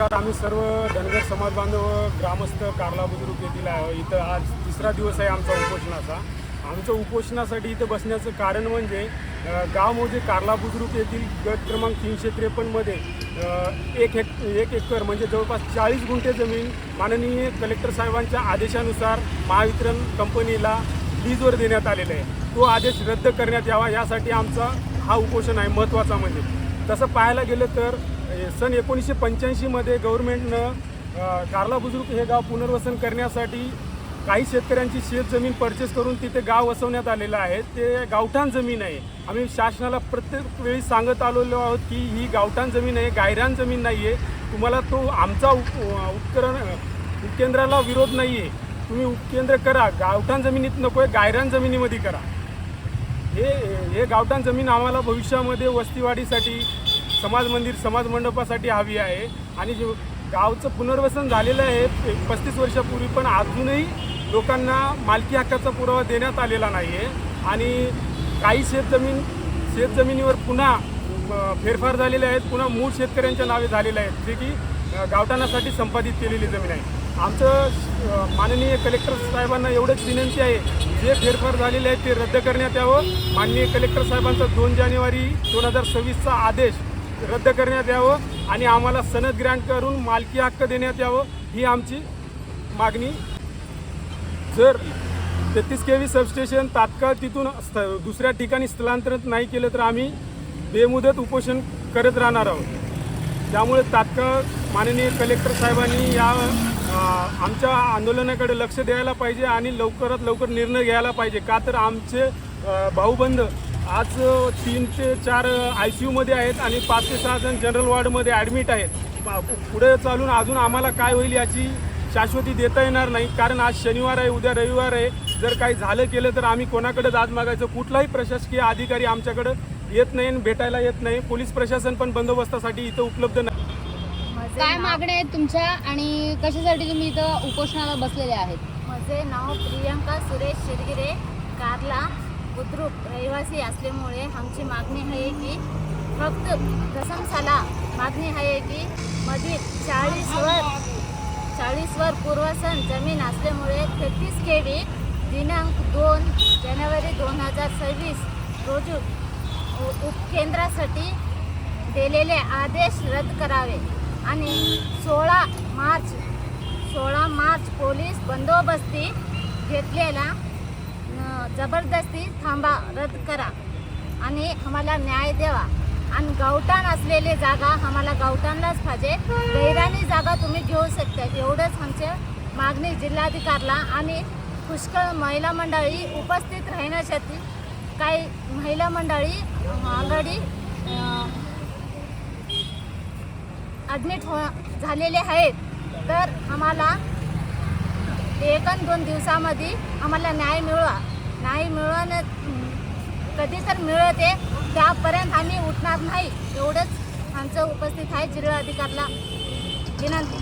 आम्ही सर्व धनगर समाज बांधव ग्रामस्थ कार्ला बुद्रुक येथील आहे. इथं आज तिसरा दिवस आहे आमचा उपोषणाचा. आमच्या उपोषणासाठी इथं बसण्याचं कारण म्हणजे गाव म्हणजे कार्ला बुद्रुक येथील गट क्रमांक 353 मध्ये एक एकर म्हणजे जवळपास 40 गुंठे जमीन माननीय कलेक्टर साहेबांच्या आदेशानुसार महावितरण कंपनीला लीजवर देण्यात आलेला आहे. तो आदेश रद्द करण्यात यावा यासाठी आमचा हा उपोषण आहे. महत्त्वाचा म्हणजे तसं पाहायला गेलं तर सन 1985 मध्ये गव्हर्नमेंटनं कार्ला बुद्रुक हे गाव पुनर्वसन करण्यासाठी काही शेतकऱ्यांची शेतजमीन परचेस करून तिथे गाव वसवण्यात आलेलं आहे. ते गावठाण जमीन आहे. आम्ही शासनाला प्रत्येक वेळी सांगत आलेलो आहोत की ही गावठाण जमीन आहे, गायरान जमीन नाही आहे. तुम्हाला तो आमचा उपकेंद्राला विरोध नाही आहे. तुम्ही उपकेंद्र करा, गावठाण जमिनीत नको आहे, गायरान जमिनीमध्ये करा. हे गावठाण जमीन आम्हाला भविष्यामध्ये वस्तीवाढीसाठी समाज मंदिर समाज मंडपासाठी हवी आहे. आणि जे गावचं पुनर्वसन झालेलं आहे 35 वर्षापूर्वी, पण अजूनही लोकांना मालकी हक्काचा पुरावा देण्यात आलेला नाही आहे. आणि काही शेतजमिनीवर पुन्हा फेरफार झालेले आहेत, पुन्हा मूळ शेतकऱ्यांच्या नावे झालेले आहेत, जे की गावठाणासाठी संपादित केलेली जमीन आहे. आमचं माननीय कलेक्टर साहेबांना एवढंच विनंती आहे, जे फेरफार झालेले आहेत ते रद्द करण्यात यावं. माननीय कलेक्टर साहेबांचा 2 जानेवारी 2026चा आदेश रद्द करण्यात यावं आणि आम्हाला सनद ग्रँट करून मालकी हक्क देण्यात यावं, ही आमची मागणी. जर 33 kV सबस्टेशन तात्काळ तिथून दुसऱ्या ठिकाणी स्थलांतरित नाही केलं तर आम्ही बेमुदत उपोषण करत राहणार आहोत. त्यामुळे तात्काळ माननीय कलेक्टर साहेबांनी या आमच्या आंदोलनाकडे लक्ष द्यायला पाहिजे आणि लवकरात लवकर निर्णय घ्यायला पाहिजे. का तर आमचे भाऊबंद आज 3 ते 4 ICUमध्ये आहेत आणि 5 ते 6 जण जनरल वॉर्डमध्ये ॲडमिट आहेत. पुढे चालून अजून आम्हाला काय होईल याची शाश्वती देता येणार नाही. कारण आज शनिवार आहे, उद्या रविवार आहे. जर काही झालं केलं तर आम्ही कोणाकडे दाद मागायचं? कुठलाही प्रशासकीय अधिकारी आमच्याकडे येत नाही, भेटायला येत नाही. पोलीस प्रशासन पण बंदोबस्तासाठी इथं उपलब्ध नाही. काय मागण्या आहेत तुमच्या आणि कशासाठी तुम्ही इथं उपोषणाला बसलेले आहेत? माझे नाव प्रियंका सुरेश शिरगिरे, कार्ला बुद्रुक रहिवासी असल्यामुळे आमची मागणी आहे की फक्त दशमसाला मागणी आहे की मधील 40 वर पूर्वसन जमीन असल्यामुळे 33 kV दिनांक 2 जानेवारी 2026 रोजी उपकेंद्रासाठी दिलेले आदेश रद्द करावे आणि 16 मार्च पोलीस बंदोबस्ती घेतलेला जबरदस्ती थांबा रद्द करा आणि आम्हाला न्याय द्यावा. आणि गावठाण असलेली जागा आम्हाला गावठाणलाच पाहिजे, गैरानी जागा तुम्ही घेऊ शकता. एवढंच आमचे मागणी जिल्हाधिकाऱ्याला. आणि पुष्कळ महिला मंडळी उपस्थित राहण्यासाठी काही महिला मंडळी ऑलरेडी ॲडमिट झालेले आहेत. तर आम्हाला 1-2 दिवसामध्ये आम्हाला न्याय मिळवणं कधी तर मिळते, त्यापर्यंत आम्ही उठणार नाही. एवढंच आमचं उपस्थित आहे. जिल्हाधिकाऱ्याला विनंती.